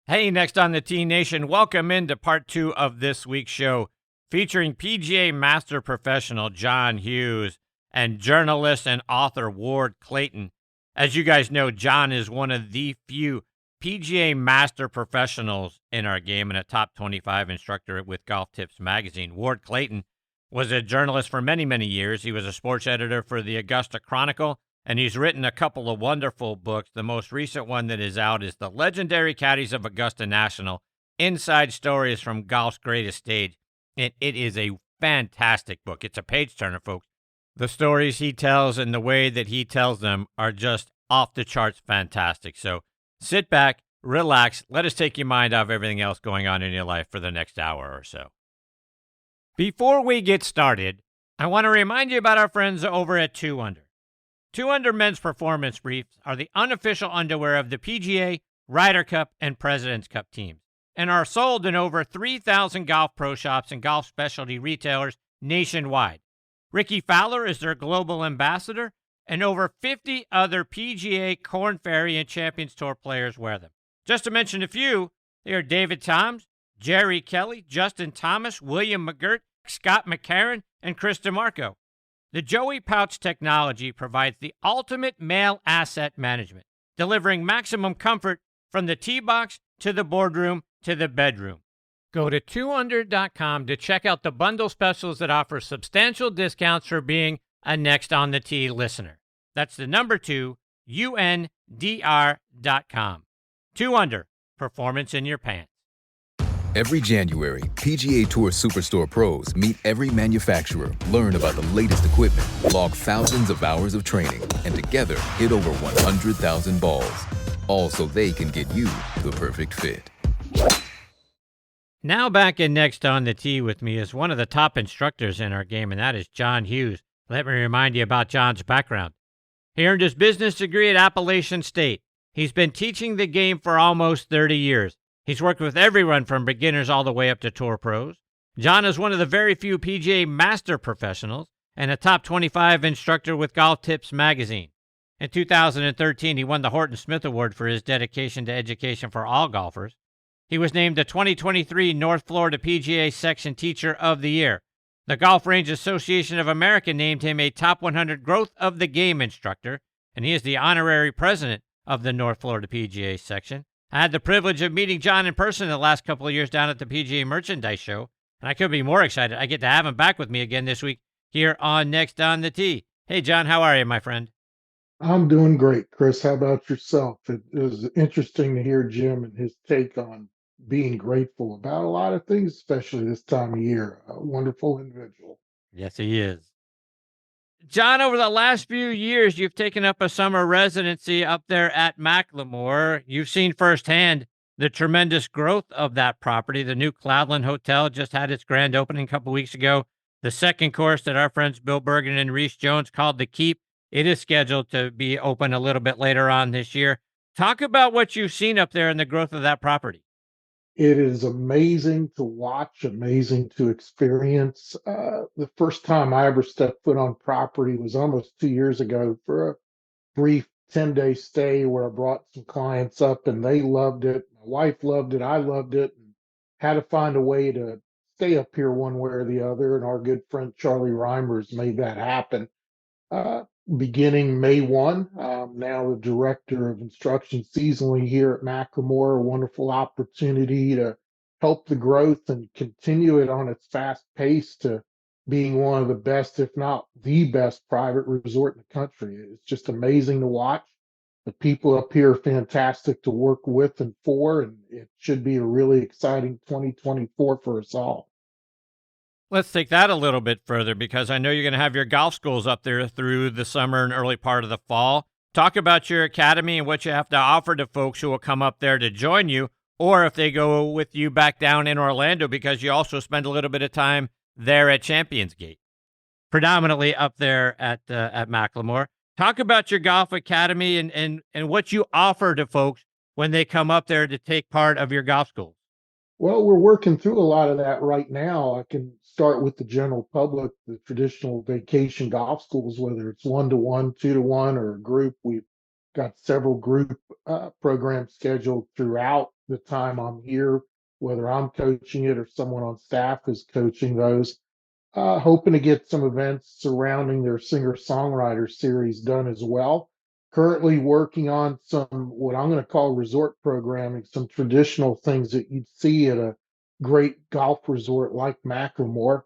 Hey, next on the T Nation, welcome into part 2 of this week's show featuring PGA Master Professional John Hughes and journalist and author Ward Clayton. As you guys know, John is one of the few PGA Master Professionals in our game and a top 25 instructor with Golf Tips magazine. Ward Clayton was a journalist for many, many years. He was a sports editor for the Augusta Chronicle, and he's written a couple of wonderful books. The most recent one that is out is The Legendary Caddies of Augusta National, Inside Stories from Golf's Greatest Stage. And it is a fantastic book. It's a page-turner, folks. The stories he tells and the way that he tells them are just off the charts fantastic. So sit back, relax, let us take your mind off everything else going on in your life for the next hour or so. Before we get started, I want to remind you about our friends over at 2 Under. 2 Under men's performance briefs are the unofficial underwear of the PGA, Ryder Cup, and President's Cup teams, and are sold in over 3,000 golf pro shops and golf specialty retailers nationwide. Ricky Fowler is their global ambassador, and over 50 other PGA, Korn Ferry, and Champions Tour players wear them. Just to mention a few, they are David Toms, Jerry Kelly, Justin Thomas, William McGirt, Scott McCarron, and Chris DeMarco. The Joey Pouch technology provides the ultimate male asset management, delivering maximum comfort from the tee box to the boardroom to the bedroom. Go to 2under.com to check out the bundle specials that offer substantial discounts for being a Next on the Tee listener. That's the number 2, UNDR.com. 2 Under, performance in your pants. Every January, PGA Tour Superstore pros meet every manufacturer, learn about the latest equipment, log thousands of hours of training, and together hit over 100,000 balls. All so they can get you the perfect fit. Now back in Next on the Tee with me is one of the top instructors in our game, and that is John Hughes. Let me remind you about John's background. He earned his business degree at Appalachian State. He's been teaching the game for almost 30 years. He's worked with everyone from beginners all the way up to tour pros. John is one of the very few PGA Master Professionals and a top 25 instructor with Golf Tips magazine. In 2013, he won the Horton Smith Award for his dedication to education for all golfers. He was named the 2023 North Florida PGA Section Teacher of the Year. The Golf Range Association of America named him a Top 100 Growth of the Game instructor, and he is the honorary president of the North Florida PGA Section. I had the privilege of meeting John in person the last couple of years down at the PGA Merchandise Show, and I couldn't be more excited. I get to have him back with me again this week here on Next on the Tee. Hey, John, how are you, my friend? I'm doing great, Chris. How about yourself? It was interesting to hear Jim and his take on being grateful about a lot of things, especially this time of year. A wonderful individual. Yes, he is. John, over the last few years, you've taken up a summer residency up there at McLemore. You've seen firsthand the tremendous growth of that property. The new Cloudland Hotel just had its grand opening a couple weeks ago. The second course that our friends Bill Bergen and Reese Jones called the Keep, it is scheduled to be open a little bit later on this year. Talk about what you've seen up there and the growth of that property. It is amazing to watch, amazing to experience. The first time I ever stepped foot on property was almost 2 years ago for a brief 10-day stay where I brought some clients up and they loved it. My wife loved it. I loved it. And had to find a way to stay up here one way or the other. And our good friend Charlie Reimers made that happen. Uh, Beginning May 1, now the director of instruction seasonally here at McLemore. A wonderful opportunity to help the growth and continue it on its fast pace to being one of the best, if not the best, private resort in the country. It's just amazing to watch. The people up here are fantastic to work with and for, and it should be a really exciting 2024 for us all. Let's take that a little bit further because I know you're going to have your golf schools up there through the summer and early part of the fall. Talk about your academy and what you have to offer to folks who will come up there to join you, or if they go with you back down in Orlando because you also spend a little bit of time there at Champions Gate, predominantly up there at McLemore. Talk about your golf academy and what you offer to folks when they come up there to take part of your golf schools. Well, we're working through a lot of that right now. I can start with the general public, the traditional vacation golf schools, whether it's 1-to-1, 2-to-1, or a group. We've got several group programs scheduled throughout the time I'm here, whether I'm coaching it or someone on staff is coaching those. Hoping to get some events surrounding their singer-songwriter series done as well. Currently working on some what I'm going to call resort programming, some traditional things that you'd see at a great golf resort like McLemore.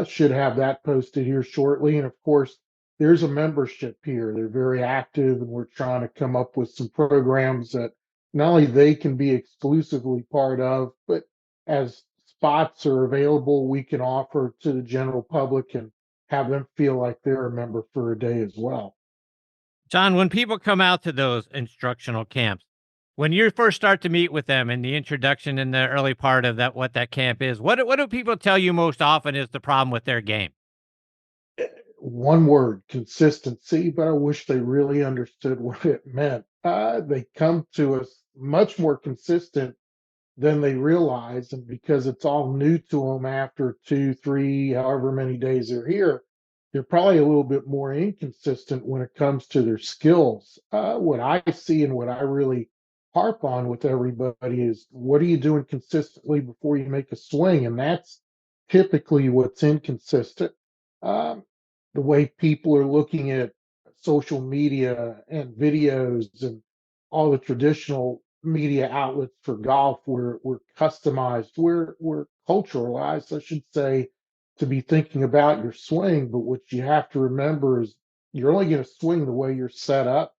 Should have that posted here shortly. And of course, there's a membership here. They're very active, and we're trying to come up with some programs that not only they can be exclusively part of, but as spots are available, we can offer to the general public and have them feel like they're a member for a day as well. John, when people come out to those instructional camps, when you first start to meet with them in the introduction in the early part of that, what that camp is, what do people tell you most often is the problem with their game? One word, consistency, but I wish they really understood what it meant. They come to us much more consistent than they realize. And because it's all new to them after 2, 3, however many days they're here, they're probably a little bit more inconsistent when it comes to their skills. What I see and what I really harp on with everybody is what are you doing consistently before you make a swing? And that's typically what's inconsistent. Um, the way people are looking at social media and videos and all the traditional media outlets for golf we're customized, we're culturalized, I should say, to be thinking about your swing. But what you have to remember is you're only going to swing the way you're set up.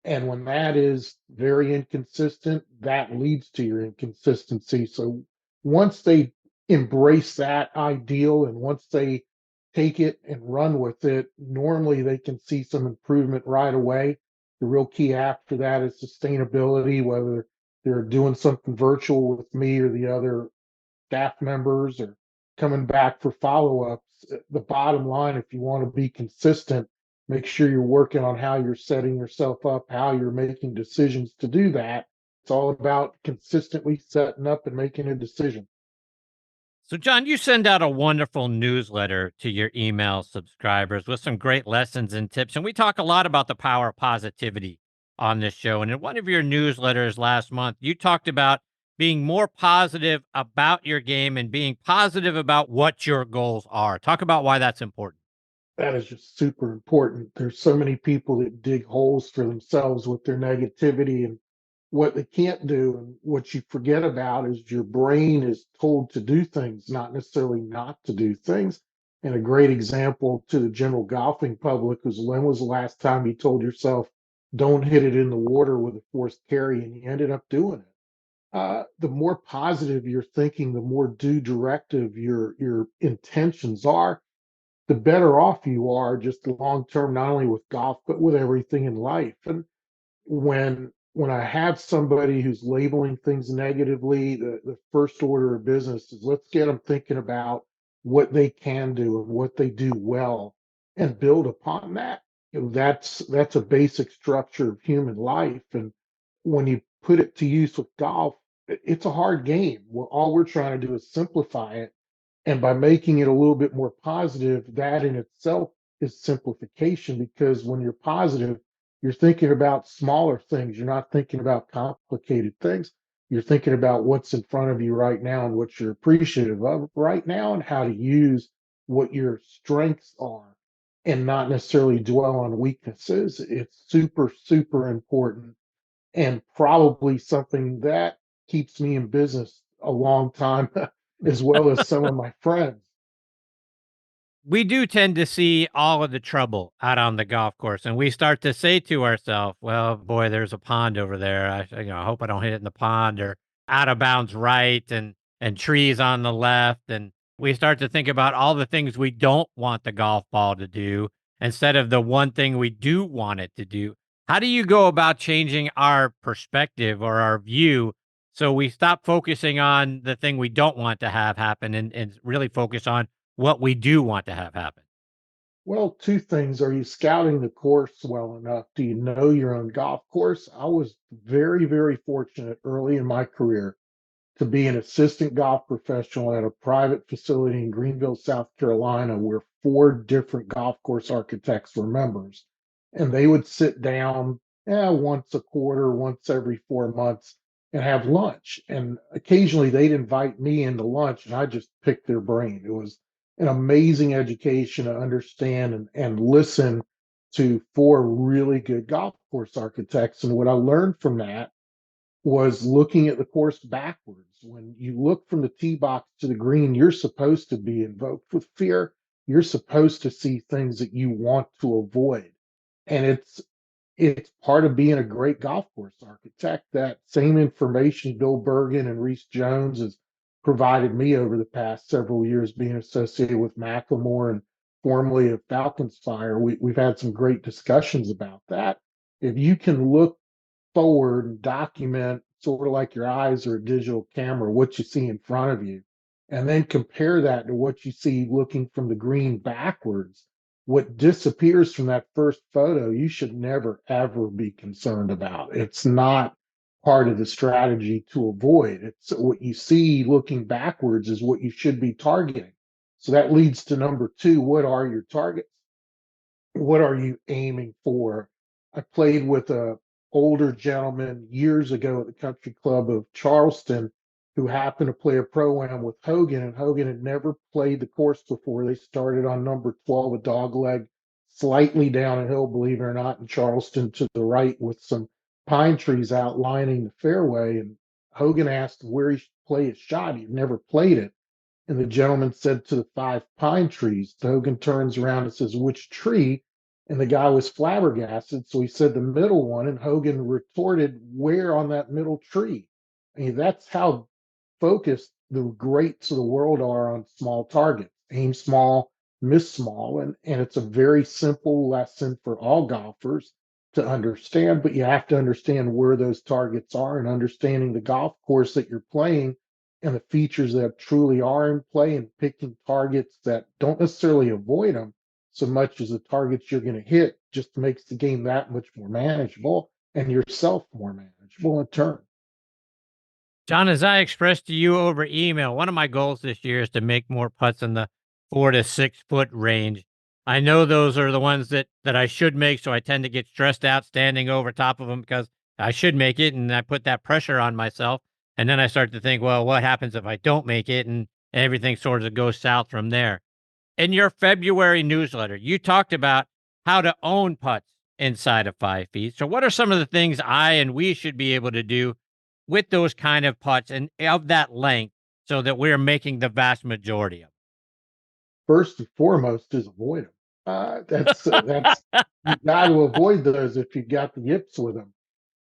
And when that is very inconsistent, that leads to your inconsistency. So once they embrace that ideal and once they take it and run with it, normally they can see some improvement right away. The real key after that is sustainability, whether they're doing something virtual with me or the other staff members or coming back for follow-ups. The bottom line, if you want to be consistent, make sure you're working on how you're setting yourself up, how you're making decisions to do that. It's all about consistently setting up and making a decision. So, John, you send out a wonderful newsletter to your email subscribers with some great lessons and tips. And we talk a lot about the power of positivity on this show. And in one of your newsletters last month, you talked about being more positive about your game and being positive about what your goals are. Talk about why that's important. That is just super important. There's so many people that dig holes for themselves with their negativity and what they can't do. And what you forget about is your brain is told to do things, not necessarily not to do things. And a great example to the general golfing public was when was the last time you told yourself, don't hit it in the water with a forced carry, and you ended up doing it. The more positive you're thinking, the more due directive your intentions are, the better off you are just long term, not only with golf, but with everything in life. And when I have somebody who's labeling things negatively, the first order of business is let's get them thinking about what they can do and what they do well and build upon that. That's a basic structure of human life. And when you put it to use with golf, it's a hard game. Well, all we're trying to do is simplify it, and by making it a little bit more positive, that in itself is simplification because when you're positive, you're thinking about smaller things. You're not thinking about complicated things. You're thinking about what's in front of you right now and what you're appreciative of right now and how to use what your strengths are and not necessarily dwell on weaknesses. It's super, super important and probably something that keeps me in business a long time, as well as some of my friends. We do tend to see all of the trouble out on the golf course, and we start to say to ourselves, "Well, boy, there's a pond over there. I hope I don't hit it in the pond or out of bounds right, and trees on the left." And we start to think about all the things we don't want the golf ball to do instead of the one thing we do want it to do. How do you go about changing our perspective or our view so we stop focusing on the thing we don't want to have happen and really focus on what we do want to have happen? Well, two things. Are you scouting the course well enough? Do you know your own golf course? I was very, very fortunate early in my career to be an assistant golf professional at a private facility in Greenville, South Carolina, where four different golf course architects were members. And they would sit down once a quarter, once every 4 months, and have lunch. And occasionally they'd invite me into lunch and I just picked their brain. It was an amazing education to understand and listen to four really good golf course architects. And what I learned from that was looking at the course backwards. When you look from the tee box to the green, you're supposed to be invoked with fear. You're supposed to see things that you want to avoid. And it's part of being a great golf course architect. That same information Bill Bergen and Reese Jones has provided me over the past several years being associated with McLemore and formerly of Falcons Fire. We've had some great discussions about that. If you can look forward and document sort of like your eyes or a digital camera, what you see in front of you, and then compare that to what you see looking from the green backwards. What disappears from that first photo, you should never, ever be concerned about. It's not part of the strategy to avoid. It's what you see looking backwards is what you should be targeting. So that leads to number two. What are your targets? What are you aiming for? I played with a older gentleman years ago at the country club of Charleston who happened to play a pro-am with Hogan, and Hogan had never played the course before. They started on number 12, a dog leg, slightly down a hill, believe it or not, in Charleston to the right with some pine trees outlining the fairway. And Hogan asked where he should play his shot. He'd never played it. And the gentleman said to the five pine trees. Hogan turns around and says, which tree? And the guy was flabbergasted. So he said, the middle one. And Hogan retorted, where on that middle tree? I mean, that's how focused the greats of the world are on small targets. Aim small, miss small. And it's a very simple lesson for all golfers to understand, but you have to understand where those targets are and understanding the golf course that you're playing and the features that truly are in play and picking targets that don't necessarily avoid them so much as the targets you're going to hit just makes the game that much more manageable and yourself more manageable in turn. John, as I expressed to you over email, one of my goals this year is to make more putts in the 4 to 6 foot range. I know those are the ones that I should make, so I tend to get stressed out standing over top of them because I should make it, and I put that pressure on myself. And then I start to think, well, what happens if I don't make it? And everything sort of goes south from there. In your February newsletter, you talked about how to own putts inside of 5 feet. So, what are some of the things I and we should be able to do with those kind of putts and of that length so that we're making the vast majority of First and foremost is avoid them. That's them? you got to avoid those if you've got the yips with them.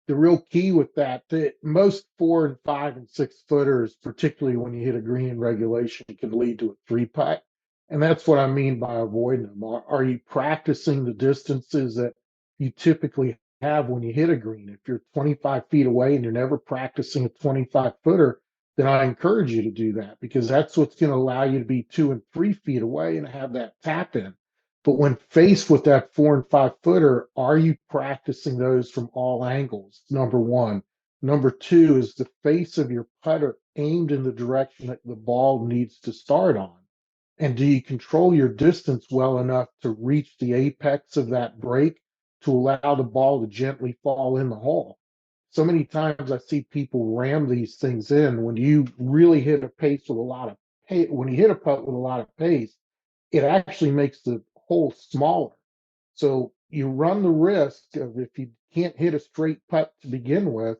The real key with that, most 4 and 5 and 6 footers, particularly when you hit a green in regulation, can lead to a three putt. And that's what I mean by avoiding them. Are you practicing the distances that you typically have when you hit a green? If you're 25 feet away and you're never practicing a 25 footer, then I encourage you to do that because that's what's going to allow you to be 2 and 3 feet away and have that tap in. But when faced with that 4 and 5 footer, are you practicing those from all angles? Number one. Number two, is the face of your putter aimed in the direction that the ball needs to start on? And do you control your distance well enough to reach the apex of that break to allow the ball to gently fall in the hole? So many times I see people ram these things in when you really hit a pace with a lot of pace. When you hit a putt with a lot of pace, it actually makes the hole smaller. So you run the risk of if you can't hit a straight putt to begin with,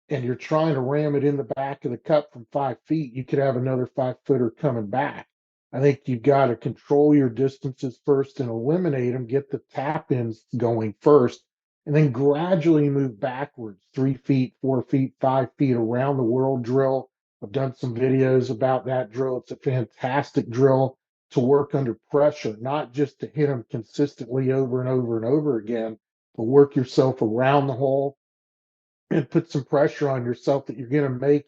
and you're trying to ram it in the back of the cup from 5 feet, you could have another 5 footer coming back. I think you've got to control your distances first and eliminate them, get the tap ins going first, and then gradually move backwards 3 feet, 4 feet, 5 feet around the world drill. I've done some videos about that drill. It's a fantastic drill to work under pressure, not just to hit them consistently over and over and over again, but work yourself around the hole and put some pressure on yourself that you're going to make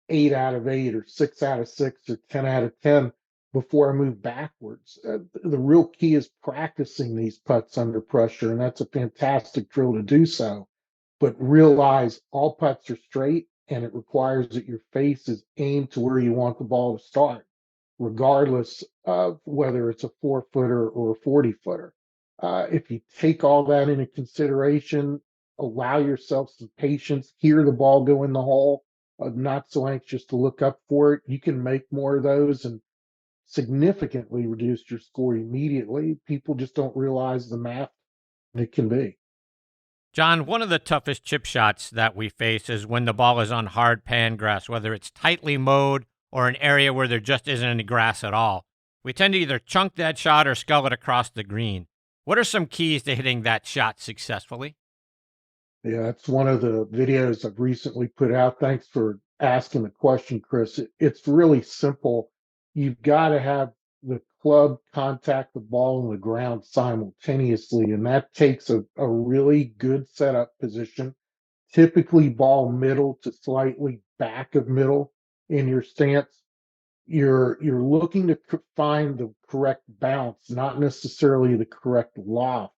8 out of 8 or 6 out of 6 or 10 out of 10 before I move backwards. The real key is practicing these putts under pressure, and that's a fantastic drill to do so. But realize all putts are straight, and it requires that your face is aimed to where you want the ball to start, regardless of whether it's a 4 footer or a 40 footer. If you take all that into consideration, allow yourself some patience, hear the ball go in the hole, not so anxious to look up for it. You can make more of those and significantly reduce your score immediately. People just don't realize the math it can be. John, one of the toughest chip shots that we face is when the ball is on hard pan grass, whether it's tightly mowed or an area where there just isn't any grass at all. We tend to either chunk that shot or scull it across the green. What are some keys to hitting that shot successfully? Yeah, that's one of the videos I've recently put out. Thanks for asking the question, Chris. It's really simple. You've got to have the club contact the ball on the ground simultaneously, and that takes a really good setup position, typically ball middle to slightly back of middle in your stance. You're looking to find the correct bounce, not necessarily the correct loft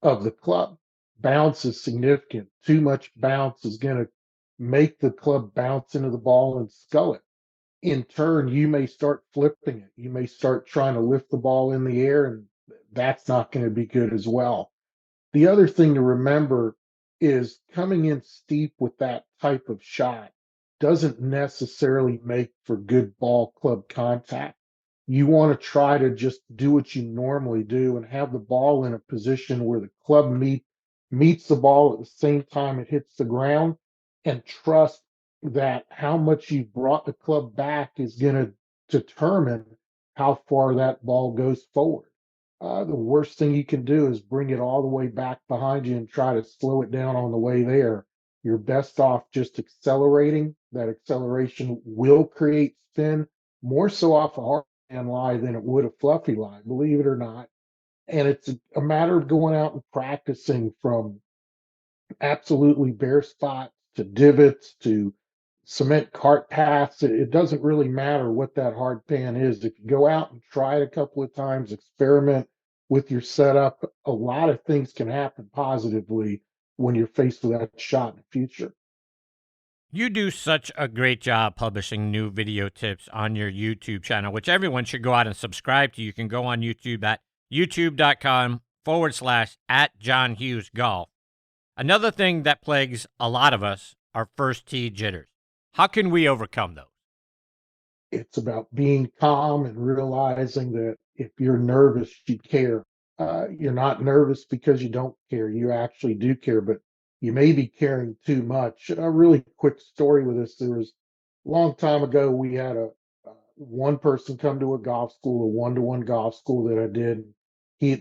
of the club. Bounce is significant. Too much bounce is going to make the club bounce into the ball and scull it. In turn, you may start flipping it. You may start trying to lift the ball in the air, and that's not going to be good as well. The other thing to remember is coming in steep with that type of shot doesn't necessarily make for good ball club contact. You want to try to just do what you normally do and have the ball in a position where the club meets the ball at the same time it hits the ground, and trust that how much you brought the club back is going to determine how far that ball goes forward. The worst thing you can do is bring it all the way back behind you and try to slow it down on the way there. You're best off just accelerating. That acceleration will create spin, more so off a hard hand lie than it would a fluffy lie, believe it or not. And it's a matter of going out and practicing from absolutely bare spots to divots to cement cart paths. It doesn't really matter what that hard pan is. If you go out and try it a couple of times, experiment with your setup, a lot of things can happen positively when you're faced with that shot in the future. You do such a great job publishing new video tips on your YouTube channel, which everyone should go out and subscribe to. You can go on YouTube at youtube.com/at John Hughes Golf. Another thing that plagues a lot of us are first tee jitters. How can we overcome those? It's about being calm and realizing that if you're nervous, you care. You're not nervous because you don't care. You actually do care, but you may be caring too much. A really quick story with this: there was a long time ago, we had a one person come to a golf school, a one-to-one golf school that I did.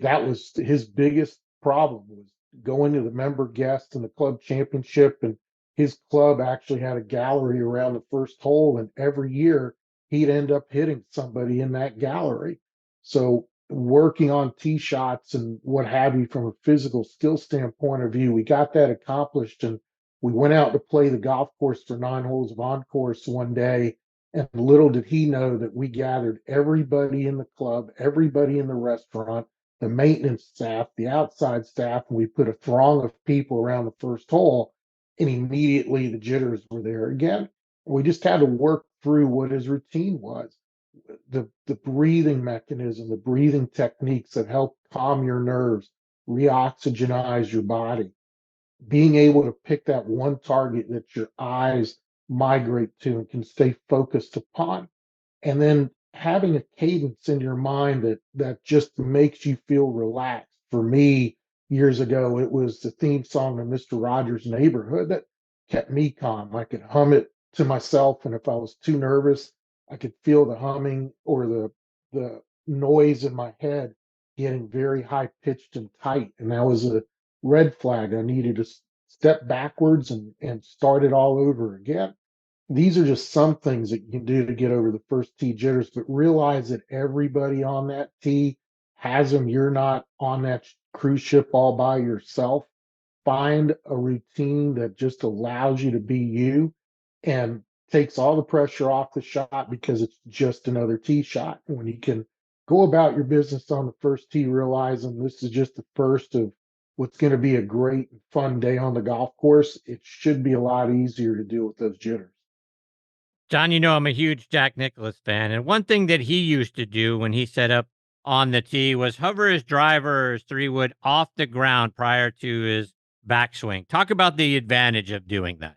That was his biggest problem was going to the member guest and the club championship, and his club actually had a gallery around the first hole, and every year he'd end up hitting somebody in that gallery. So working on tee shots and what have you from a physical skill standpoint of view, we got that accomplished, and we went out to play the golf course for 9 holes of on course one day. And little did he know that we gathered everybody in the club, everybody in the restaurant, the maintenance staff, the outside staff, and we put a throng of people around the first hole. And immediately the jitters were there again. We just had to work through what his routine was. The breathing mechanism, the breathing techniques that help calm your nerves, reoxygenize your body, being able to pick that one target that your eyes migrate to and can stay focused upon, and then having a cadence in your mind that just makes you feel relaxed. For me, years ago, it was the theme song of Mr. Rogers' Neighborhood that kept me calm. I could hum it to myself, and if I was too nervous, I could feel the humming or the noise in my head getting very high pitched and tight, and that was a red flag. I needed to step backwards and start it all over again. These are just some things that you can do to get over the first tee jitters, but realize that everybody on that tee has them. You're not on that cruise ship all by yourself. Find a routine that just allows you to be you and takes all the pressure off the shot because it's just another tee shot. When you can go about your business on the first tee, realizing this is just the first of what's going to be a great and fun day on the golf course, it should be a lot easier to deal with those jitters. John, you know I'm a huge Jack Nicklaus fan, and one thing that he used to do when he set up on the tee was hover his driver or his 3-wood off the ground prior to his backswing. Talk about the advantage of doing that.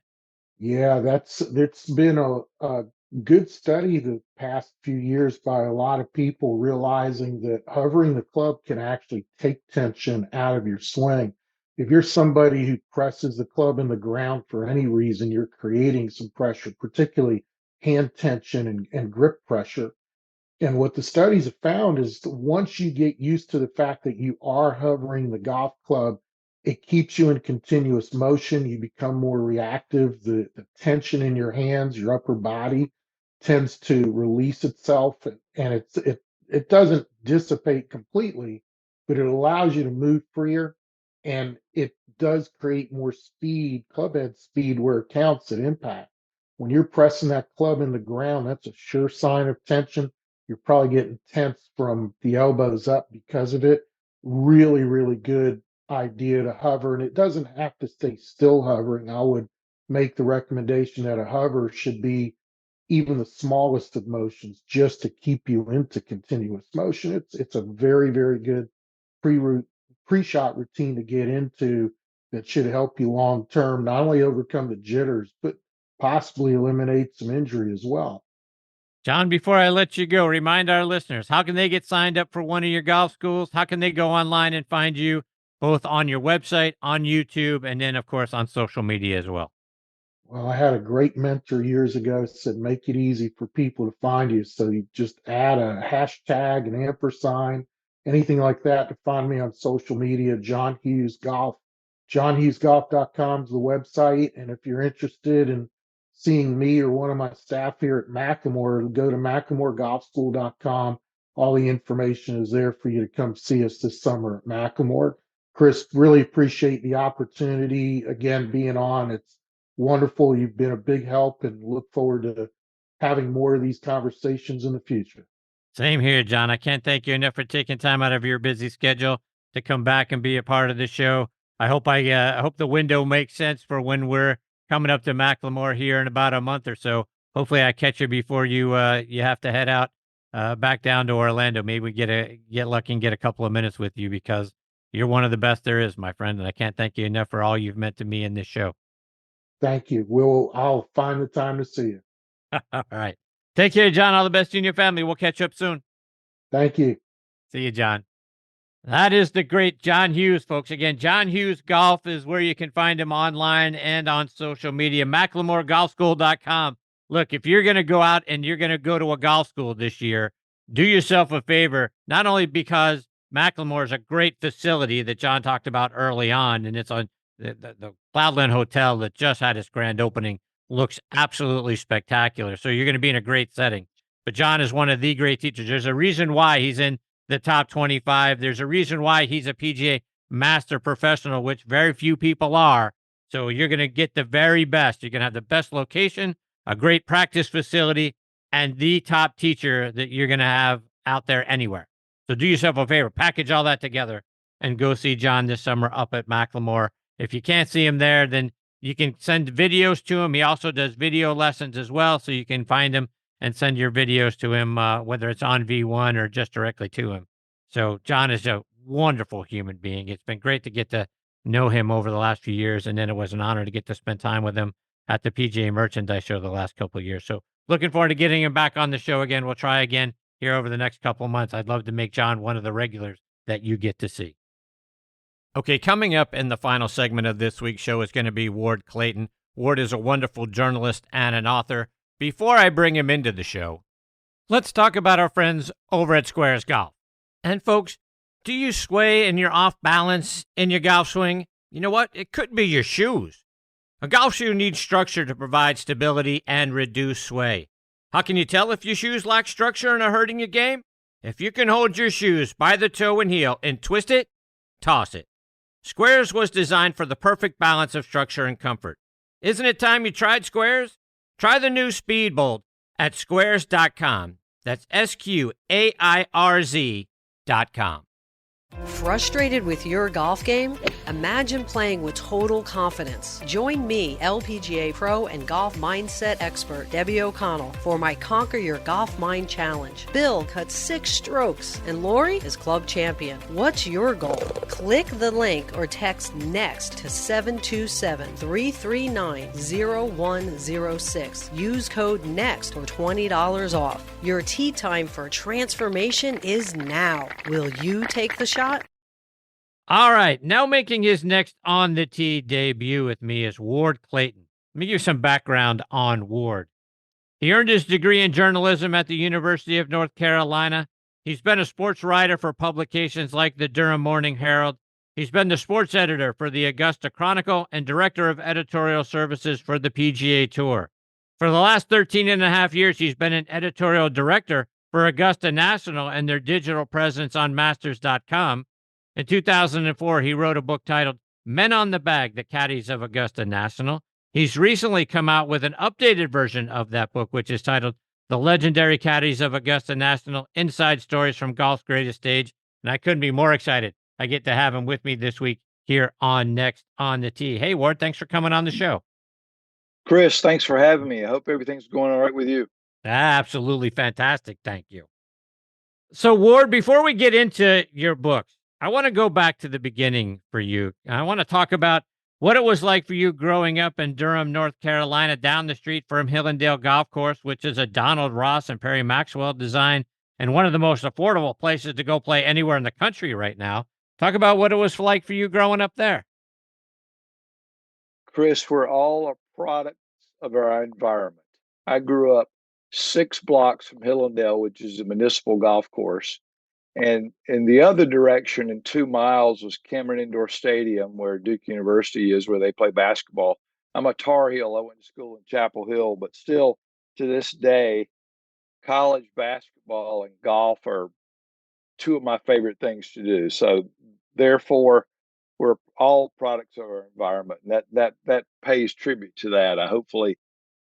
Yeah, it's been a good study the past few years by a lot of people realizing that hovering the club can actually take tension out of your swing. If you're somebody who presses the club in the ground for any reason, you're creating some pressure, particularly hand tension and grip pressure. And what the studies have found is that once you get used to the fact that you are hovering the golf club, it keeps you in continuous motion. You become more reactive. The tension in your hands, your upper body tends to release itself, and it doesn't dissipate completely, but it allows you to move freer, and it does create more speed, club head speed where it counts at impact. When you're pressing that club in the ground, that's a sure sign of tension. You're probably getting tense from the elbows up because of it. Really, really good idea to hover. And it doesn't have to stay still hovering. I would make the recommendation that a hover should be even the smallest of motions just to keep you into continuous motion. It's a very, very good pre-shot routine to get into that should help you long term, not only overcome the jitters, but possibly eliminate some injury as well. John, before I let you go, remind our listeners, how can they get signed up for one of your golf schools? How can they go online and find you both on your website, on YouTube, and then, of course, on social media as well? Well, I had a great mentor years ago said, make it easy for people to find you. So you just add a hashtag, an ampersand, anything like that to find me on social media. John Hughes Golf. JohnHughesGolf.com is the website. And if you're interested in seeing me or one of my staff here at McLemore, go to McLemoreGolfSchool.com. All the information is there for you to come see us this summer at McLemore. Chris, really appreciate the opportunity again being on. It's wonderful. You've been a big help and look forward to having more of these conversations in the future. Same here, John. I can't thank you enough for taking time out of your busy schedule to come back and be a part of the show. I hope the window makes sense for when we're coming up to McLemore here in about a month or so. Hopefully, I catch you before you have to head out back down to Orlando. Maybe we get lucky and get a couple of minutes with you because you're one of the best there is, my friend. And I can't thank you enough for all you've meant to me in this show. Thank you. I'll find the time to see you. All right. Take care, John. All the best to you and your family. We'll catch up soon. Thank you. See you, John. That is the great John Hughes, folks. Again, John Hughes Golf is where you can find him online and on social media. McLemoreGolfSchool.com. Look, if you're going to go out and you're going to go to a golf school this year, do yourself a favor, not only because McLemore is a great facility that John talked about early on, and it's on the Cloudland Hotel that just had its grand opening, looks absolutely spectacular. So you're going to be in a great setting. But John is one of the great teachers. There's a reason why he's in the top 25. There's a reason why he's a PGA Master Professional, which very few people are. So you're going to get the very best. You're going to have the best location, a great practice facility, and the top teacher that you're going to have out there anywhere. So do yourself a favor, package all that together and go see John this summer up at McLemore. If you can't see him there, then you can send videos to him. He also does video lessons as well, so you can find him and send your videos to him, whether it's on V1 or just directly to him. So John is a wonderful human being. It's been great to get to know him over the last few years, and then it was an honor to get to spend time with him at the PGA Merchandise Show the last couple of years. So looking forward to getting him back on the show again. We'll try again here over the next couple of months. I'd love to make John one of the regulars that you get to see. Okay, coming up in the final segment of this week's show is going to be Ward Clayton. Ward is a wonderful journalist and an author. Before I bring him into the show, let's talk about our friends over at Squares Golf. And folks, do you sway and you're off balance in your golf swing? You know what? It could be your shoes. A golf shoe needs structure to provide stability and reduce sway. How can you tell if your shoes lack structure and are hurting your game? If you can hold your shoes by the toe and heel and twist it, toss it. Squares was designed for the perfect balance of structure and comfort. Isn't it time you tried Squares? Try the new Speedbolt at squares.com. That's SQAIRZ.com. Frustrated with your golf game? Imagine playing with total confidence. Join me, LPGA Pro and golf mindset expert Debbie O'Connell, for my Conquer Your Golf Mind Challenge. Bill cuts 6 strokes, and Lori is club champion. What's your goal? Click the link or text NEXT to 727-339-0106. Use code NEXT for $20 off. Your tee time for transformation is now. Will you take the shot? All right, now making his next on the tee debut with me is Ward Clayton. Let me give you some background on Ward. He earned his degree in journalism at the University of North Carolina. He's been a sports writer for publications like the Durham Morning Herald. He's been the sports editor for the Augusta Chronicle and director of editorial services for the PGA Tour. For the last 13 and a half years, he's been an editorial director for Augusta National and their digital presence on Masters.com. In 2004, he wrote a book titled Men on the Bag, the Caddies of Augusta National. He's recently come out with an updated version of that book, which is titled The Legendary Caddies of Augusta National, Inside Stories from Golf's Greatest Stage. And I couldn't be more excited. I get to have him with me this week here on Next on the Tee. Hey, Ward, thanks for coming on the show. Chris, thanks for having me. I hope everything's going all right with you. Absolutely fantastic. Thank you. So, Ward, before we get into your books, I want to go back to the beginning for you. I want to talk about what it was like for you growing up in Durham, North Carolina, down the street from Hillendale Golf Course, which is a Donald Ross and Perry Maxwell design and one of the most affordable places to go play anywhere in the country right now. Talk about what it was like for you growing up there. Chris, we're all a product of our environment. I grew up 6 blocks from Hillendale, which is a municipal golf course. And in the other direction, in 2 miles, was Cameron Indoor Stadium, where Duke University is, where they play basketball. I'm a Tar Heel. I went to school in Chapel Hill, but still to this day, college basketball and golf are 2 of my favorite things to do. So therefore, we're all products of our environment, and that pays tribute to that. Hopefully,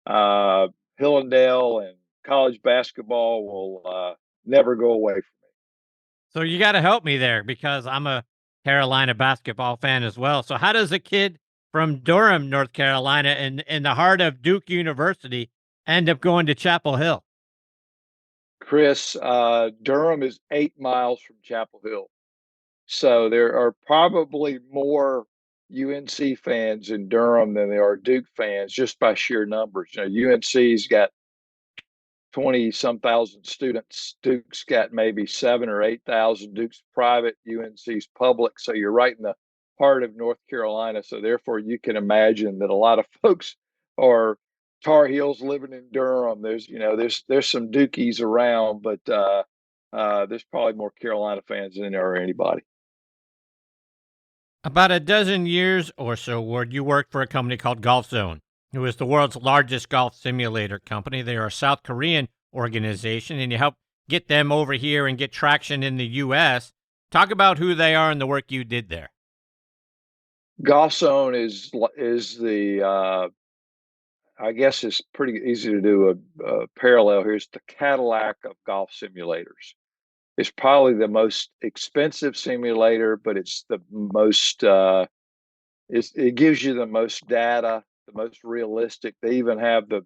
Hillendale and college basketball will never go away from me. So you got to help me there because I'm a Carolina basketball fan as well. So how does a kid from Durham, North Carolina, in the heart of Duke University, end up going to Chapel Hill? Chris, Durham is 8 miles from Chapel Hill. So there are probably more UNC fans in Durham than there are Duke fans, just by sheer numbers. You know, UNC's got 20-some thousand students. Duke's got maybe 7 or 8,000. Duke's private, UNC's public. So you're right in the heart of North Carolina. So therefore, you can imagine that a lot of folks are Tar Heels living in Durham. There's some Dukies around, but there's probably more Carolina fans than there are anybody. About a dozen years or so, Ward, you worked for a company called Golf Zone, who is the world's largest golf simulator company. They are a South Korean organization, and you help get them over here and get traction in the U.S. Talk about who they are and the work you did there. Golf Zone is the I guess it's pretty easy to do a parallel here. It's the Cadillac of golf simulators. It's probably the most expensive simulator, but it's the most it gives you the most data, the most realistic. They even have the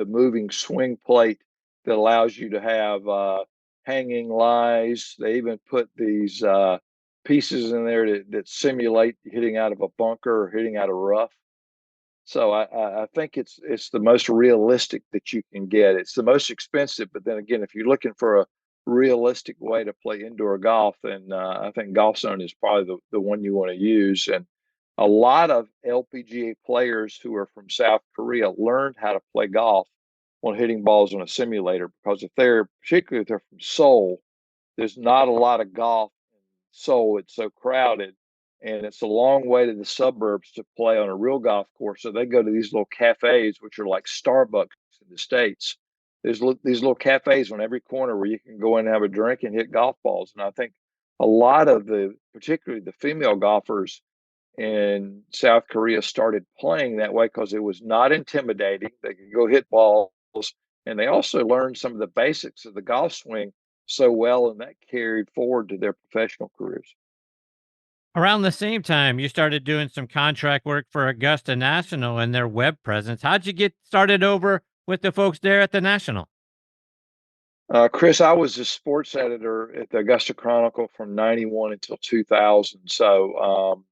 moving swing plate that allows you to have hanging lies. They even put these pieces in there that simulate hitting out of a bunker or hitting out of rough. So I think it's the most realistic that you can get. It's the most expensive, but then again, if you're looking for a realistic way to play indoor golf, then I think Golf Zone is probably the one you want to use. And a lot of LPGA players who are from South Korea learned how to play golf when hitting balls on a simulator, because particularly if they're from Seoul, there's not a lot of golf in Seoul. It's so crowded, and it's a long way to the suburbs to play on a real golf course. So they go to these little cafes, which are like Starbucks in the States. There's these little cafes on every corner where you can go in and have a drink and hit golf balls. And I think a lot of particularly the female golfers in South Korea started playing that way because it was not intimidating. They could go hit balls, and they also learned some of the basics of the golf swing so well, and that carried forward to their professional careers. Around the same time, you started doing some contract work for Augusta National and their web presence. How'd you get started over with the folks there at the National? Chris, I was a sports editor at the Augusta Chronicle from 91 until 2000. So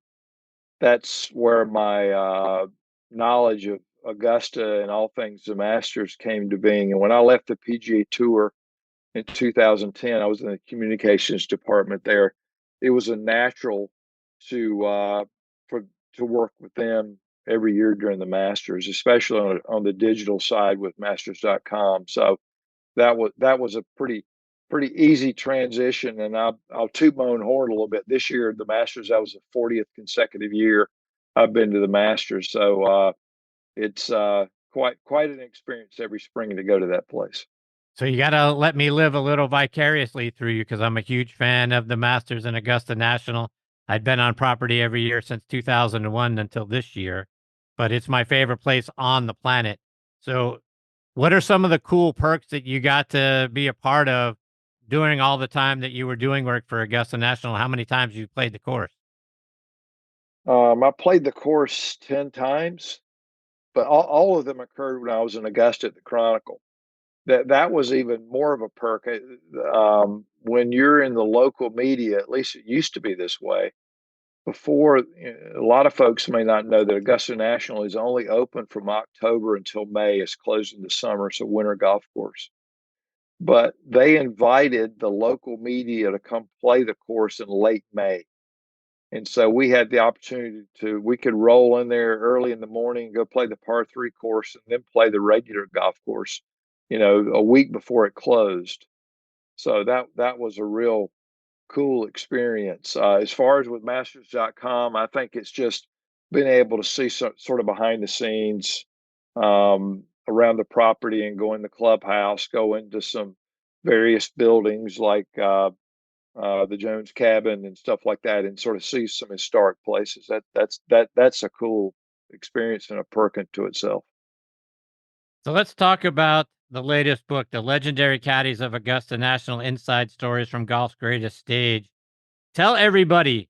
that's where my knowledge of Augusta and all things the Masters came to being. And when I left the PGA Tour in 2010, I was in the communications department there. It was a natural to for to work with them every year during the Masters, especially on the digital side with Masters.com. So that was a pretty easy transition. And I'll toot my own horn a little bit. This year, the Masters, that was the 40th consecutive year I've been to the Masters. So it's quite an experience every spring to go to that place. So you got to let me live a little vicariously through you because I'm a huge fan of the Masters and Augusta National. I'd been on property every year since 2001 until this year, but it's my favorite place on the planet. So, what are some of the cool perks that you got to be a part of during all the time that you were doing work for Augusta National? How many times you played the course? I played the course 10 times, but all of them occurred when I was in Augusta at the Chronicle. That was even more of a perk. When you're in the local media, at least it used to be this way. Before, a lot of folks may not know that Augusta National is only open from October until May. It's closed in the summer. It's a winter golf course. But they invited the local media to come play the course in late May. And so we had the opportunity we could roll in there early in the morning, go play the par 3 course, and then play the regular golf course, a week before it closed. So that was a real cool experience. As far as with masters.com, I think it's just been able to see sort of behind the scenes around the property and go in the clubhouse, go into some various buildings like the Jones Cabin and stuff like that, and sort of see some historic places. That's a cool experience and a perk into itself. So let's talk about the latest book, The Legendary Caddies of Augusta National Inside Stories from Golf's Greatest Stage. Tell everybody,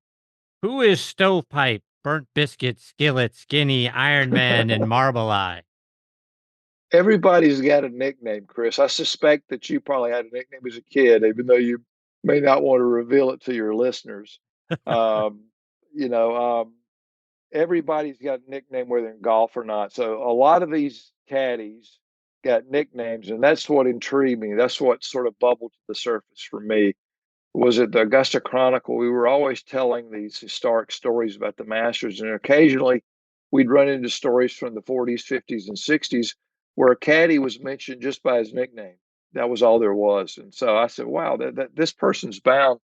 who is Stovepipe, Burnt Biscuit, Skillet, Skinny, Iron Man, and Marble Eye? Everybody's got a nickname, Chris. I suspect that you probably had a nickname as a kid, even though you may not want to reveal it to your listeners. Um, you know, everybody's got a nickname, whether in golf or not. So a lot of these caddies got nicknames, and that's what intrigued me. That's what sort of bubbled to the surface for me. Was it the Augusta Chronicle? We were always telling these historic stories about the Masters, and occasionally we'd run into stories from the 40s, 50s, and 60s where a caddy was mentioned just by his nickname. That was all there was. And so I said, wow, that this person's bound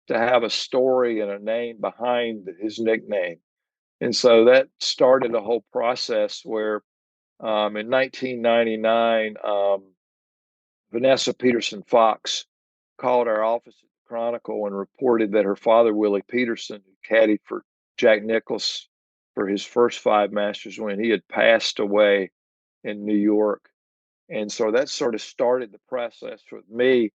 to have a story and a name behind his nickname. And so that started a whole process where in 1999, Vanessa Peterson Fox called our office at the Chronicle and reported that her father, Willie Peterson, who caddied for Jack Nicklaus for his first 5 Masters win, he had passed away in New York. And so that sort of started the process with me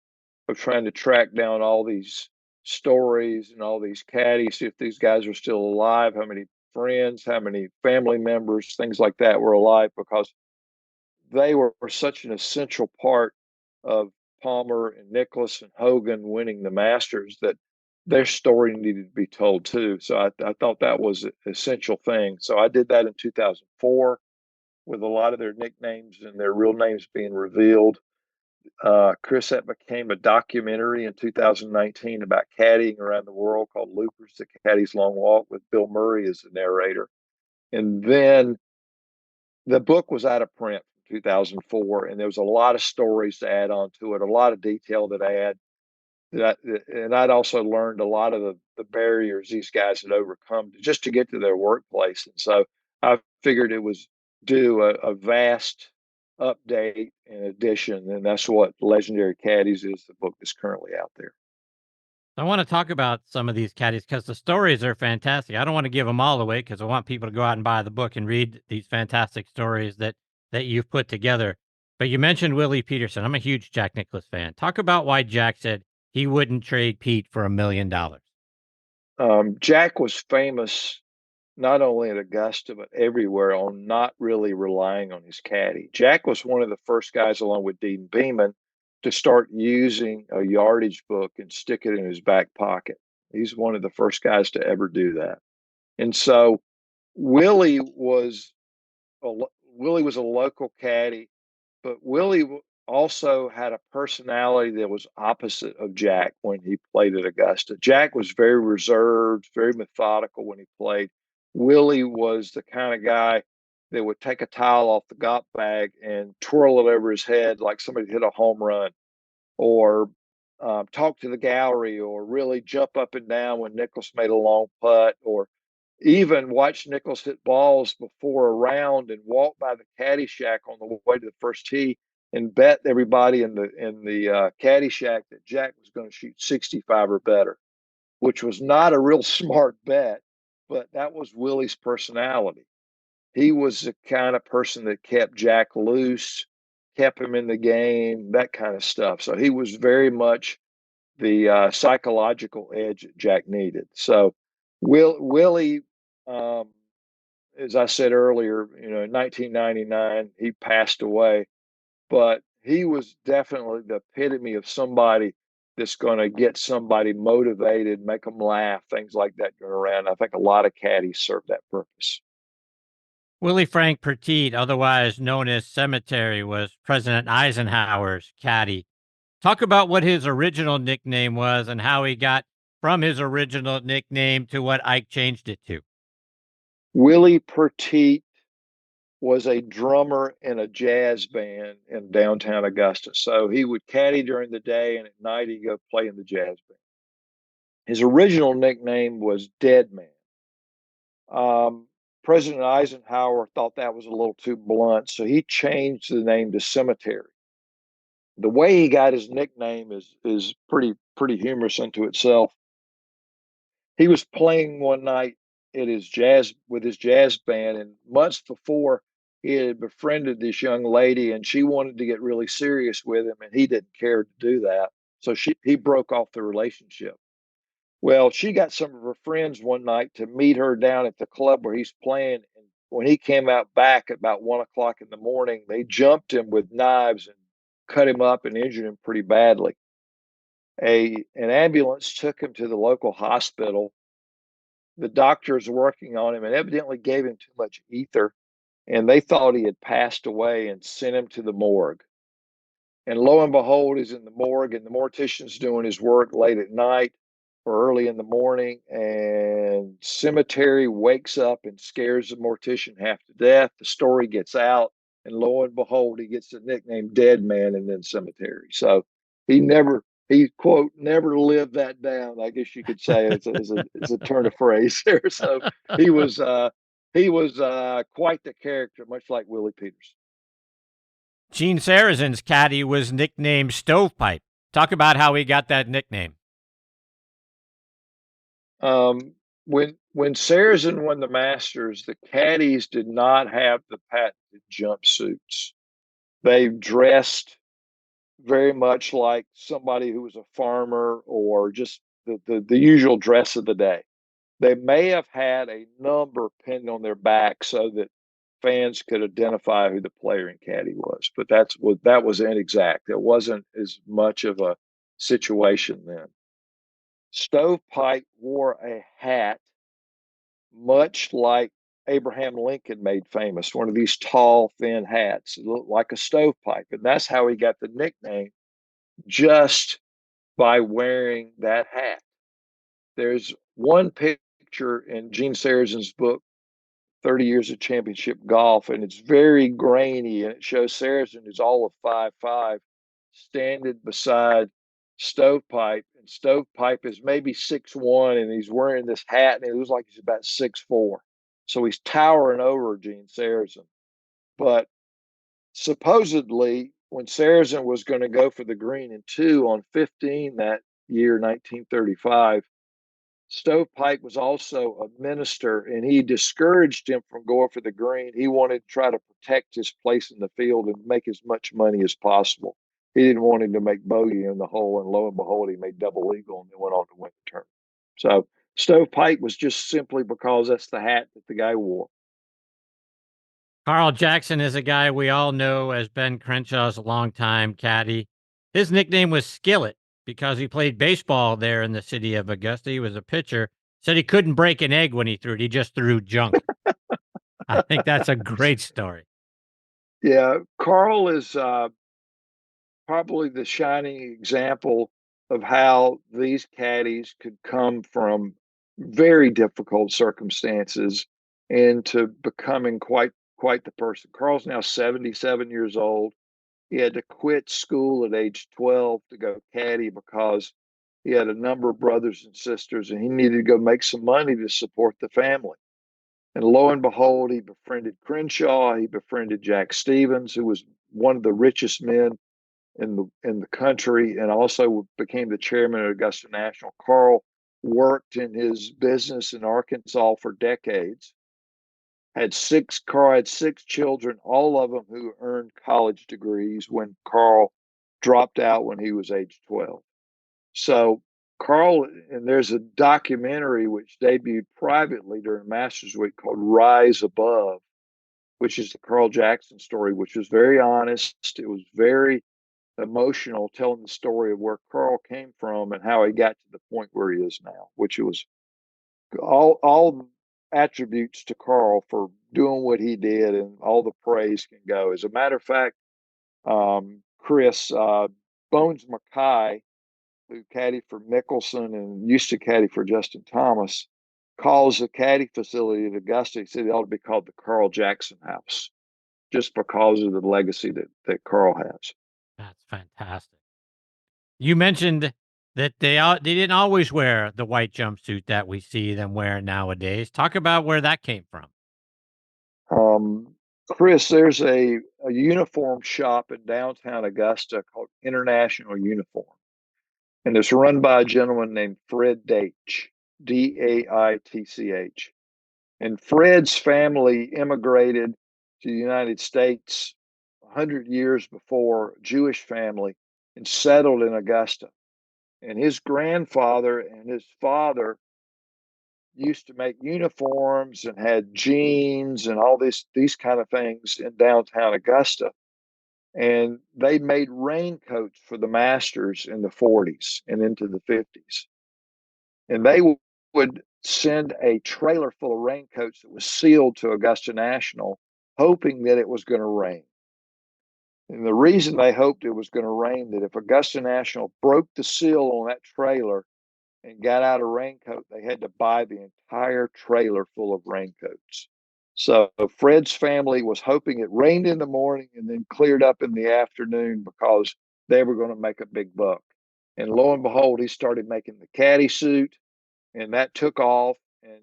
of trying to track down all these stories and all these caddies, see if these guys are still alive, how many friends, how many family members, things like that were alive, because they were such an essential part of Palmer and Nicklaus and Hogan winning the Masters that their story needed to be told too. So I thought that was an essential thing. So I did that in 2004 with a lot of their nicknames and their real names being revealed. Chris, that became a documentary in 2019 about caddying around the world called Loopers, the Caddy's Long Walk, with Bill Murray as the narrator. And then the book was out of print in 2004, and there was a lot of stories to add on to it, a lot of detail that I had. And I'd also learned a lot of the barriers these guys had overcome just to get to their workplace. And so I figured it was due a vast update and addition, and that's what Legendary Caddies is, the book that's currently out there. I want to talk about some of these caddies because the stories are fantastic. I don't want to give them all away because I want people to go out and buy the book and read these fantastic stories that you've put together. But you mentioned Willie Peterson. I'm a huge Jack Nicklaus fan. Talk about why Jack said he wouldn't trade Pete for $1 million. Jack was famous not only at Augusta, but everywhere on not really relying on his caddy. Jack was one of the first guys, along with Dean Beeman, to start using a yardage book and stick it in his back pocket. He's one of the first guys to ever do that. And so Willie was Willie was a local caddy, but Willie also had a personality that was opposite of Jack when he played at Augusta. Jack was very reserved, very methodical when he played. Willie was the kind of guy that would take a towel off the golf bag and twirl it over his head like somebody hit a home run, or talk to the gallery, or really jump up and down when Nicklaus made a long putt, or even watch Nicklaus hit balls before a round and walk by the caddy shack on the way to the first tee and bet everybody in the caddy shack that Jack was going to shoot 65 or better, which was not a real smart bet, but that was Willie's personality. He was the kind of person that kept Jack loose, kept him in the game, that kind of stuff. So he was very much the psychological edge that Jack needed. So Willie, um, as I said earlier, in 1999 he passed away, but he was definitely the epitome of somebody that's going to get somebody motivated, make them laugh, things like that going around. I think a lot of caddies serve that purpose. Willie Frank Petit, otherwise known as Cemetery, was President Eisenhower's caddy. Talk about what his original nickname was and how he got from his original nickname to what Ike changed it to. Willie Petit was a drummer in a jazz band in downtown Augusta. So he would caddy during the day, and at night he'd go play in the jazz band. His original nickname was Dead Man. President Eisenhower thought that was a little too blunt, so he changed the name to Cemetery. The way he got his nickname is pretty humorous unto itself. He was playing one night at his jazz band, and months before he had befriended this young lady, and she wanted to get really serious with him, and he didn't care to do that. So he broke off the relationship. Well, she got some of her friends one night to meet her down at the club where he's playing. And when he came out back at about 1 o'clock in the morning, they jumped him with knives and cut him up and injured him pretty badly. An ambulance took him to the local hospital. The doctors working on him and evidently gave him too much ether, and they thought he had passed away and sent him to the morgue. And lo and behold, he's in the morgue, and the mortician's doing his work late at night or early in the morning, and Cemetery wakes up and scares the mortician half to death. The story gets out, and lo and behold, he gets the nickname Dead Man and then Cemetery. So he quote never lived that down, I guess you could say. It's a turn of phrase there. So he was quite the character, much like Willie Peters. Gene Sarazen's caddy was nicknamed Stovepipe. Talk about how he got that nickname. When Sarazen won the Masters, the caddies did not have the patented jumpsuits. They dressed very much like somebody who was a farmer, or just the usual dress of the day. They may have had a number pinned on their back so that fans could identify who the player and caddy was, but that was inexact. It wasn't as much of a situation then. Stovepipe wore a hat much like Abraham Lincoln made famous, one of these tall, thin hats. It looked like a stovepipe, and that's how he got the nickname, just by wearing that hat. There's one picture in Gene Sarazen's book, 30 Years of Championship Golf, and it's very grainy, and it shows Sarazen, who's all of 5'5", standing beside Stovepipe, and Stovepipe is maybe 6'1", and he's wearing this hat, and it looks like he's about 6'4". So he's towering over Gene Sarazen. But supposedly, when Sarazen was going to go for the green in 2 on 15 that year, 1935, Stovepipe was also a minister, and he discouraged him from going for the green. He wanted to try to protect his place in the field and make as much money as possible. He didn't want him to make bogey in the hole, and lo and behold, he made double eagle and then went on to win the tournament. So Stovepipe was just simply because that's the hat that the guy wore. Carl Jackson is a guy we all know as Ben Crenshaw's longtime caddy. His nickname was Skillet because he played baseball there in the city of Augusta. He was a pitcher. Said he couldn't break an egg when he threw it. He just threw junk. I think that's a great story. Yeah, Carl is probably the shining example of how these caddies could come from very difficult circumstances into becoming quite the person. Carl's now 77 years old. He had to quit school at age 12 to go caddy because he had a number of brothers and sisters and he needed to go make some money to support the family. And lo and behold, he befriended Crenshaw. He befriended Jack Stevens, who was one of the richest men in the country, and also became the chairman of Augusta National. Carl worked in his business in Arkansas for decades. Carl had six children, all of them who earned college degrees when Carl dropped out when he was age 12. So Carl, and there's a documentary which debuted privately during Masters Week called Rise Above, which is the Carl Jackson story, which was very honest. It was very emotional, telling the story of where Carl came from and how he got to the point where he is now, which was all attributes to Carl for doing what he did, and all the praise can go. As a matter of fact, Chris Bones Mackay, who caddied for Mickelson and used to caddy for Justin Thomas, calls the caddy facility at Augusta. He said it ought to be called the Carl Jackson House, just because of the legacy that Carl has. That's fantastic. You mentioned that they didn't always wear the white jumpsuit that we see them wear nowadays. Talk about where that came from. Chris, there's a uniform shop in downtown Augusta called International Uniform, and it's run by a gentleman named Fred Daitch, Daitch. And Fred's family immigrated to the United States 100 years before, a Jewish family, and settled in Augusta. And his grandfather and his father used to make uniforms and had jeans and all these kind of things in downtown Augusta. And they made raincoats for the Masters in the 40s and into the 50s. And they would send a trailer full of raincoats that was sealed to Augusta National, hoping that it was going to rain. And the reason they hoped it was going to rain, that if Augusta National broke the seal on that trailer and got out a raincoat, they had to buy the entire trailer full of raincoats. So Fred's family was hoping it rained in the morning and then cleared up in the afternoon because they were going to make a big buck. And lo and behold, he started making the caddy suit, and that took off. And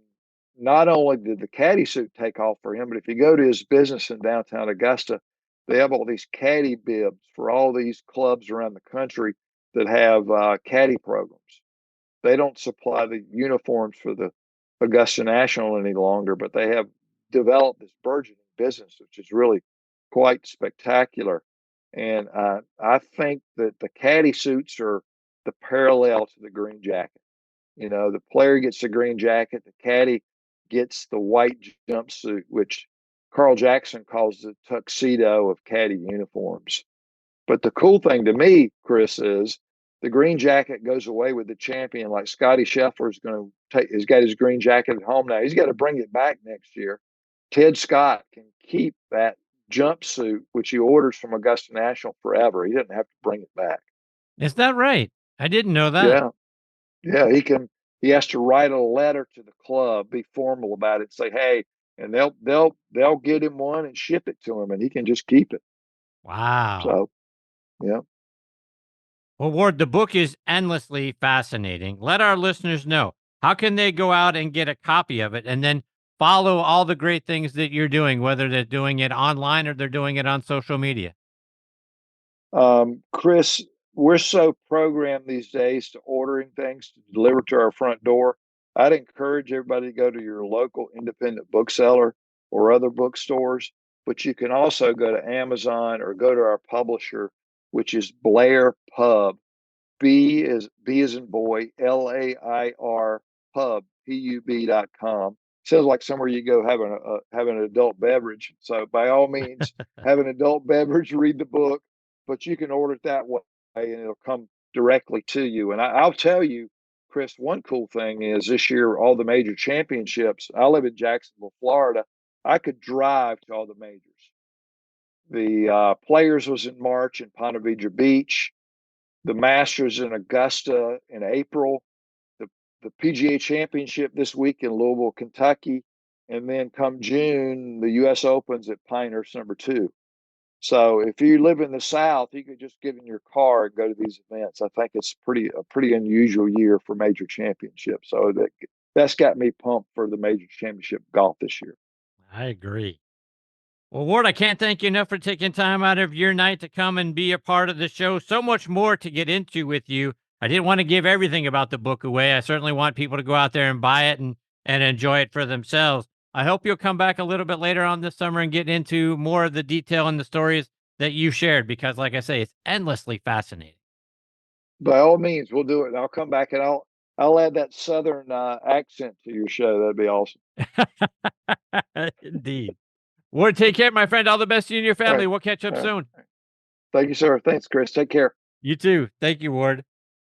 not only did the caddy suit take off for him, but if you go to his business in downtown Augusta, they have all these caddy bibs for all these clubs around the country that have caddy programs. They don't supply the uniforms for the Augusta National any longer, but they have developed this burgeoning business, which is really quite spectacular. And I think that the caddy suits are the parallel to the green jacket. You know, the player gets the green jacket, the caddy gets the white jumpsuit, which Carl Jackson calls the tuxedo of caddy uniforms. But the cool thing to me, Chris, is the green jacket goes away with the champion. Like Scotty Scheffler's going to take, he's got his green jacket at home now. He's got to bring it back next year. Ted Scott can keep that jumpsuit, which he orders from Augusta National, forever. He doesn't have to bring it back. Is that right? I didn't know that. Yeah. Yeah. He has to write a letter to the club, be formal about it, say, hey, and they'll get him one and ship it to him, and he can just keep it. Wow. So, yeah. Well, Ward, the book is endlessly fascinating. Let our listeners know, how can they go out and get a copy of it and then follow all the great things that you're doing, whether they're doing it online or they're doing it on social media? Chris, we're so programmed these days to ordering things to deliver to our front door. I'd encourage everybody to go to your local independent bookseller or other bookstores, but you can also go to Amazon or go to our publisher, which is Blair Pub. B is in boy, Lair Pub, pub.com. Sounds like somewhere you go have an adult beverage. So by all means, have an adult beverage, read the book, but you can order it that way and it'll come directly to you. And I'll tell you, Chris, one cool thing is this year, all the major championships, I live in Jacksonville, Florida. I could drive to all the majors. The Players was in March in Ponte Vedra Beach. The Masters in Augusta in April. The PGA Championship this week in Louisville, Kentucky. And then come June, the U.S. Open's at Pinehurst #2. So if you live in the South, you could just get in your car and go to these events. I think it's a pretty unusual year for major championships. So that's got me pumped for the major championship golf this year. I agree. Well, Ward, I can't thank you enough for taking time out of your night to come and be a part of the show. So much more to get into with you. I didn't want to give everything about the book away. I certainly want people to go out there and buy it and enjoy it for themselves. I hope you'll come back a little bit later on this summer and get into more of the detail and the stories that you shared, because like I say, it's endlessly fascinating. By all means, we'll do it. And I'll come back and I'll add that Southern accent to your show. That'd be awesome. Indeed. Ward, take care, my friend. All the best to you and your family. Right. We'll catch up soon. Thank you, sir. Thanks, Chris. Take care. You too. Thank you, Ward.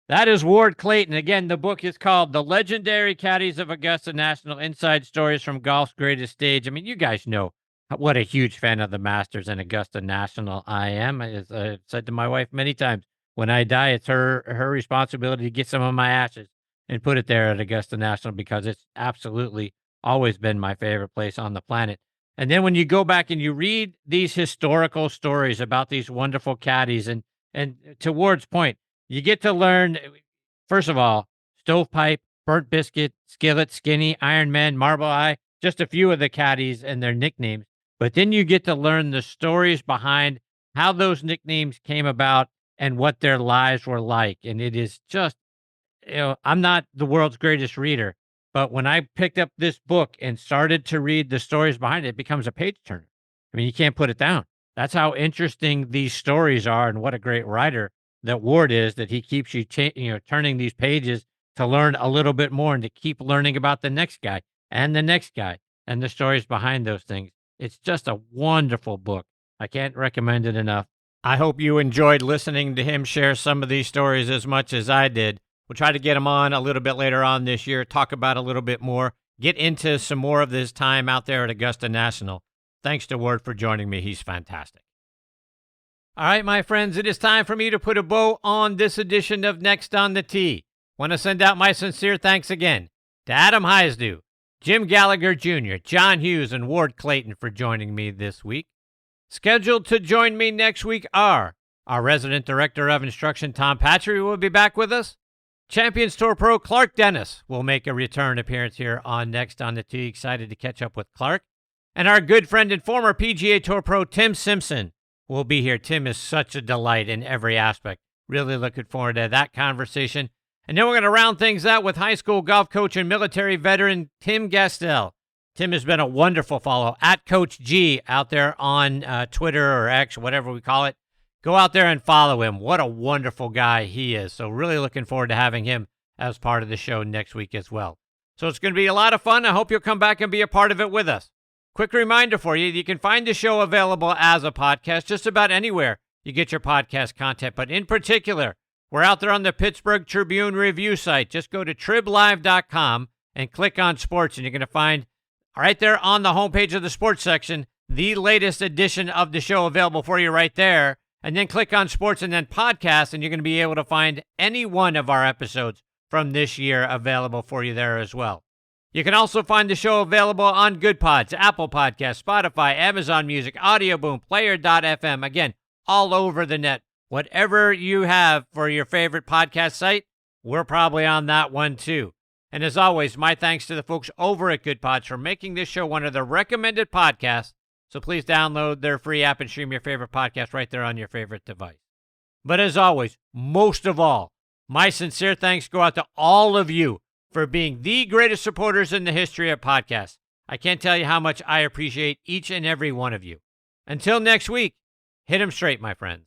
That is Ward Clayton. Again, the book is called The Legendary Caddies of Augusta National, Inside Stories from Golf's Greatest Stage. I mean, you guys know what a huge fan of the Masters and Augusta National I am. As I've said to my wife many times, when I die, it's her responsibility to get some of my ashes and put it there at Augusta National, because it's absolutely always been my favorite place on the planet. And then when you go back and you read these historical stories about these wonderful caddies, and to Ward's point, you get to learn, first of all, Stovepipe, Burnt Biscuit, Skillet, Skinny, Iron Man, Marble Eye, just a few of the caddies and their nicknames. But then you get to learn the stories behind how those nicknames came about and what their lives were like. And it is just, I'm not the world's greatest reader, but when I picked up this book and started to read the stories behind it, it becomes a page turner. I mean, you can't put it down. That's how interesting these stories are, and what a great writer that Ward is, that he keeps you, turning these pages to learn a little bit more and to keep learning about the next guy and the next guy and the stories behind those things. It's just a wonderful book. I can't recommend it enough. I hope you enjoyed listening to him share some of these stories as much as I did. We'll try to get him on a little bit later on this year, talk about a little bit more, get into some more of this time out there at Augusta National. Thanks to Ward for joining me. He's fantastic. All right, my friends, it is time for me to put a bow on this edition of Next on the Tee. Want to send out my sincere thanks again to Adam Heisdew, Jim Gallagher Jr., John Hughes, and Ward Clayton for joining me this week. Scheduled to join me next week are our resident director of instruction, Tom Patry, will be back with us. Champions Tour Pro Clark Dennis will make a return appearance here on Next on the Tee. Excited to catch up with Clark. And our good friend and former PGA Tour Pro Tim Simpson will be here. Tim is such a delight in every aspect. Really looking forward to that conversation. And then we're going to round things out with high school golf coach and military veteran Tim Gastel. Tim has been a wonderful follow at Coach G out there on Twitter or X, whatever we call it. Go out there and follow him. What a wonderful guy he is. So really looking forward to having him as part of the show next week as well. So it's going to be a lot of fun. I hope you'll come back and be a part of it with us. Quick reminder for you, you can find the show available as a podcast just about anywhere you get your podcast content. But in particular, we're out there on the Pittsburgh Tribune review site. Just go to triblive.com and click on sports, and you're going to find right there on the homepage of the sports section the latest edition of the show available for you right there. And then click on sports and then podcast, and you're going to be able to find any one of our episodes from this year available for you there as well. You can also find the show available on Good Pods, Apple Podcasts, Spotify, Amazon Music, Audio Boom, Player.fm. Again, all over the net. Whatever you have for your favorite podcast site, we're probably on that one too. And as always, my thanks to the folks over at Good Pods for making this show one of the recommended podcasts. So please download their free app and stream your favorite podcast right there on your favorite device. But as always, most of all, my sincere thanks go out to all of you for being the greatest supporters in the history of podcasts. I can't tell you how much I appreciate each and every one of you. Until next week, hit 'em straight, my friends.